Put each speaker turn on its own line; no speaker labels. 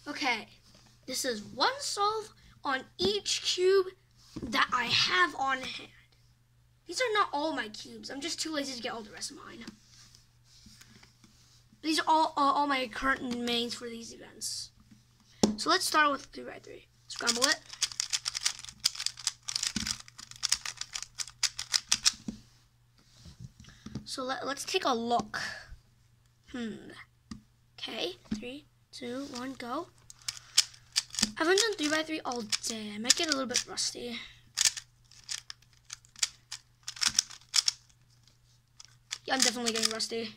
Okay, this is one solve on each cube that I have on hand. These are not all my cubes. I'm just too lazy to get all the rest of mine. These are all my current mains for these events. So let's start with 3x3. Scramble it. So let's take a look. Okay, 3, 2, 1, go. I haven't done 3x3 all day. I might get a little bit rusty. Yeah, I'm definitely getting rusty.